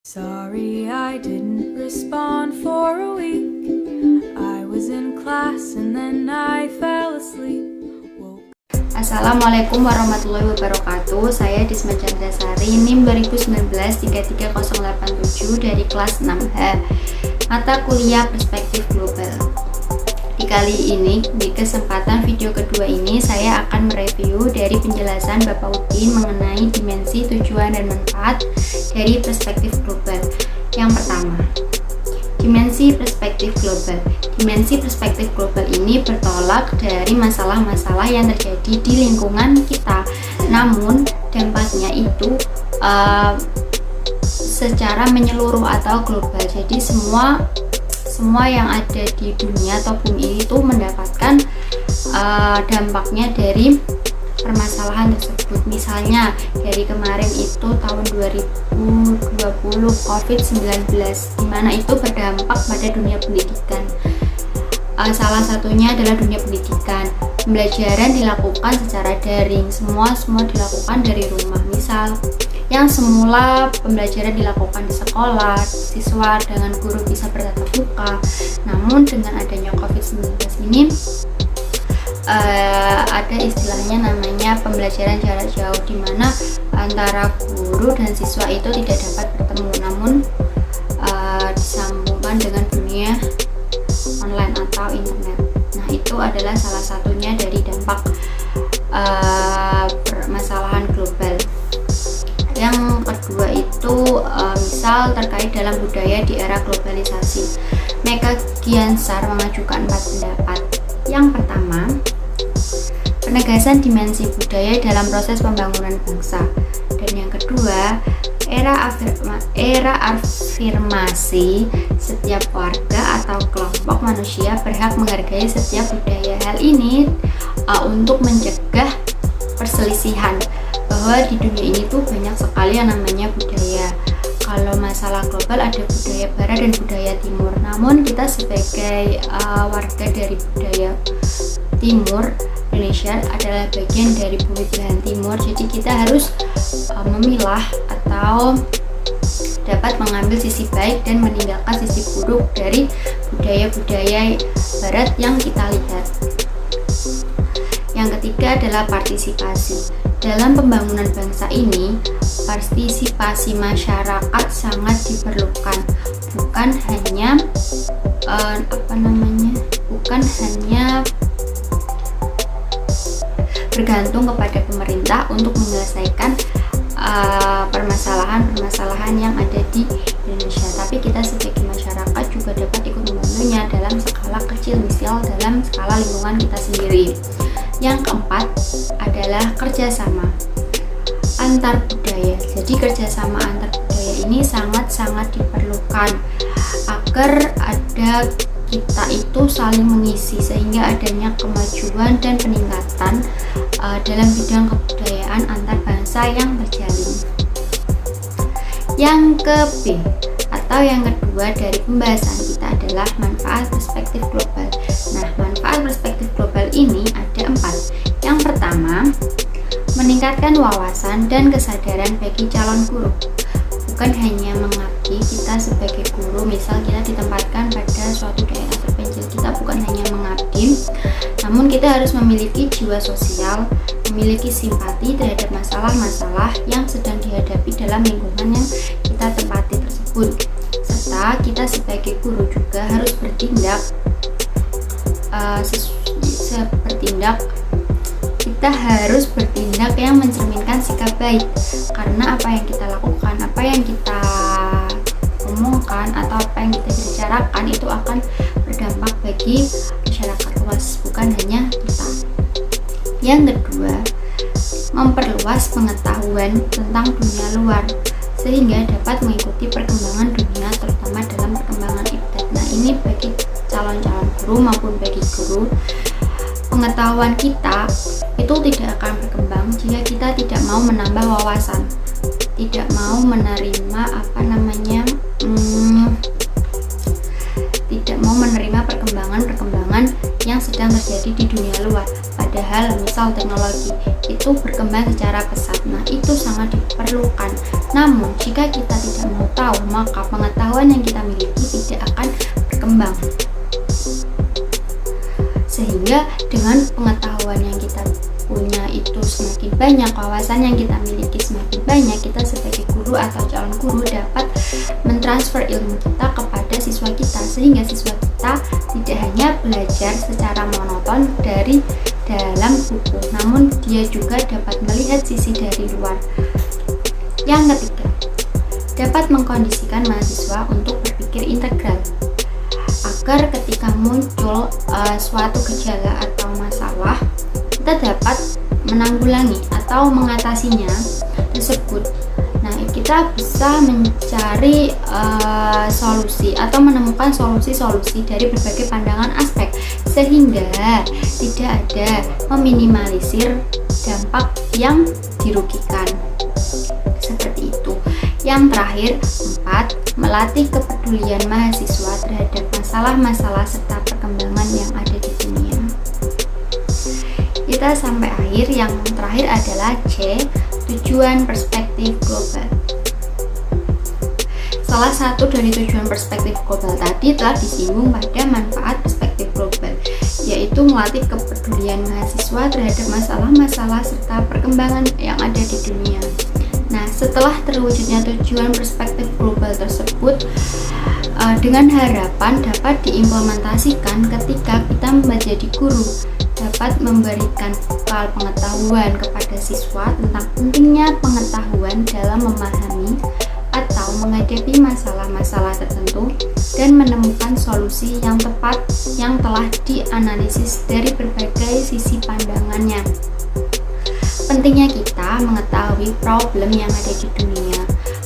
Sorry I didn't respond for a week. I was in class and then I fell asleep. Assalamualaikum warahmatullahi wabarakatuh. Saya Disma Chandasari, NIM 2019-33087 dari kelas 6H, mata kuliah Perspektif Global. Di kali ini, di kesempatan video kedua ini, saya akan mereview dari penjelasan Bapak Udin mengenai dimensi, tujuan, dan manfaat dari perspektif global. Yang pertama, dimensi perspektif global. Dimensi perspektif global ini bertolak dari masalah-masalah yang terjadi di lingkungan kita, namun dampaknya itu secara menyeluruh atau global. Jadi semua yang ada di dunia atau bumi itu mendapatkan dampaknya dari permasalahan tersebut. Misalnya dari kemarin itu tahun 2020 COVID-19, di mana itu berdampak pada dunia pendidikan. Salah satunya adalah dunia pendidikan. Pembelajaran dilakukan secara daring, semua dilakukan dari rumah. Misal yang semula pembelajaran dilakukan di sekolah, siswa dengan guru bisa bertatap muka, namun dengan adanya COVID-19 ini ada istilahnya namanya pembelajaran jarak jauh, di mana antara guru dan siswa itu tidak dapat bertemu, namun disambungkan dengan dunia online atau internet. Nah, itu adalah salah satunya dari dampak permasalahan global. Yang kedua itu misal terkait dalam budaya di era globalisasi. Meka Giansar mengajukan 4 pendapat. Yang pertama, penegasan dimensi budaya dalam proses pembangunan bangsa. Dan yang kedua, era afirmasi, setiap warga atau kelompok manusia berhak menghargai setiap budaya. Hal ini untuk mencegah perselisihan, bahwa di dunia ini tuh banyak sekali yang namanya budaya. Kalau masalah global ada budaya barat dan budaya timur, namun kita sebagai warga dari budaya timur, Indonesia adalah bagian dari bumi belahan timur, jadi kita harus memilah atau dapat mengambil sisi baik dan meninggalkan sisi buruk dari budaya-budaya barat yang kita lihat. Yang ketiga adalah partisipasi. Dalam pembangunan bangsa ini, partisipasi masyarakat sangat diperlukan. Bukan hanya bergantung kepada pemerintah untuk menyelesaikan permasalahan-permasalahan yang ada di Indonesia, tapi kita sebagai masyarakat juga dapat ikut membantunya dalam skala kecil, misal dalam skala lingkungan kita sendiri. Yang keempat adalah kerjasama antar budaya. Jadi kerjasama antar budaya ini sangat-sangat diperlukan agar kita itu saling mengisi, sehingga adanya kemajuan dan peningkatan dalam bidang kebudayaan antar bangsa yang terjalin. Yang ke-B atau yang kedua dari pembahasan kita adalah manfaat perspektif global. Nah, manfaat perspektif global ini ada 4. Yang pertama, meningkatkan wawasan dan kesadaran bagi calon guru. Bukan hanya mengabdi, kita sebagai guru, misal kita ditempatkan pada suatu daerah terpencil, kita bukan hanya mengabdi, namun kita harus memiliki jiwa sosial, memiliki simpati terhadap masalah-masalah yang sedang dihadapi dalam lingkungan yang kita tempati tersebut. Serta kita sebagai guru juga harus bertindak kita harus bertindak yang mencerminkan sikap baik, karena apa yang kita lakukan, apa yang kita omongkan, atau apa yang kita bicarakan itu akan berdampak bagi masyarakat luas, bukan hanya kita. Yang kedua, memperluas pengetahuan tentang dunia luar sehingga dapat mengikuti perkembangan dunia, terutama dalam perkembangan ibdat. Nah, ini bagi calon-calon guru maupun bagi guru, pengetahuan kita itu tidak akan berkembang jika kita tidak mau menambah wawasan, tidak mau menerima tidak mau menerima perkembangan yang sedang terjadi di dunia luar. Padahal misal teknologi itu berkembang secara pesat, nah itu sangat diperlukan. Namun jika kita tidak mau tahu tahu, maka pengetahuan yang kita miliki tidak akan berkembang. Sehingga dengan pengetahuan yang kita punya itu semakin banyak, wawasan yang kita miliki semakin banyak, kita sebagai guru atau calon guru dapat mentransfer ilmu kita kepada siswa kita, sehingga siswa kita tidak hanya belajar secara monoton dari dalam buku, namun dia juga dapat melihat sisi dari luar. Yang ketiga, dapat mengkondisikan mahasiswa untuk berpikir integral, agar ketika muncul suatu gejala atau masalah, kita dapat menanggulangi atau mengatasinya tersebut. Nah, kita bisa mencari solusi atau menemukan solusi-solusi dari berbagai pandangan aspek, sehingga tidak ada meminimalisir dampak yang dirugikan. Seperti itu. Yang terakhir, 4, melatih kepedulian mahasiswa terhadap masalah-masalah serta perkembangan yang ada di dunia. Kita sampai akhir. Yang terakhir adalah C, tujuan perspektif global. Salah satu dari tujuan perspektif global tadi telah disinggung pada manfaat perspektif global, yaitu melatih kepedulian mahasiswa terhadap masalah-masalah serta perkembangan yang ada di dunia. Nah, setelah terwujudnya tujuan perspektif global tersebut, dengan harapan dapat diimplementasikan ketika kita menjadi guru, dapat memberikan bekal pengetahuan kepada siswa tentang pentingnya pengetahuan dalam memahami atau menghadapi masalah-masalah tertentu dan menemukan solusi yang tepat yang telah dianalisis dari berbagai sisi pandangannya. Pentingnya kita mengetahui problem yang ada di dunia,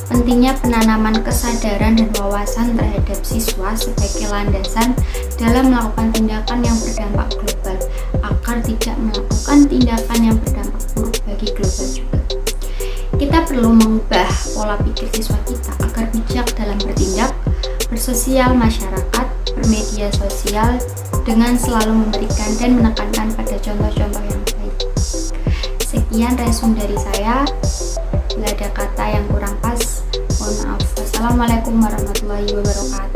pentingnya penanaman kesadaran dan wawasan terhadap siswa sebagai landasan dalam melakukan tindakan yang berdampak global, agar tidak melakukan tindakan yang berdampak buruk bagi global juga. Kita perlu mengubah pola pikir siswa kita agar bijak dalam bertindak, bersosial masyarakat, bermedia sosial, dengan selalu memberikan dan menekankan pada contoh-contoh yang baik. Sekian resume dari saya. Bila ada kata yang kurang pas, mohon maaf. Wassalamualaikum warahmatullahi wabarakatuh.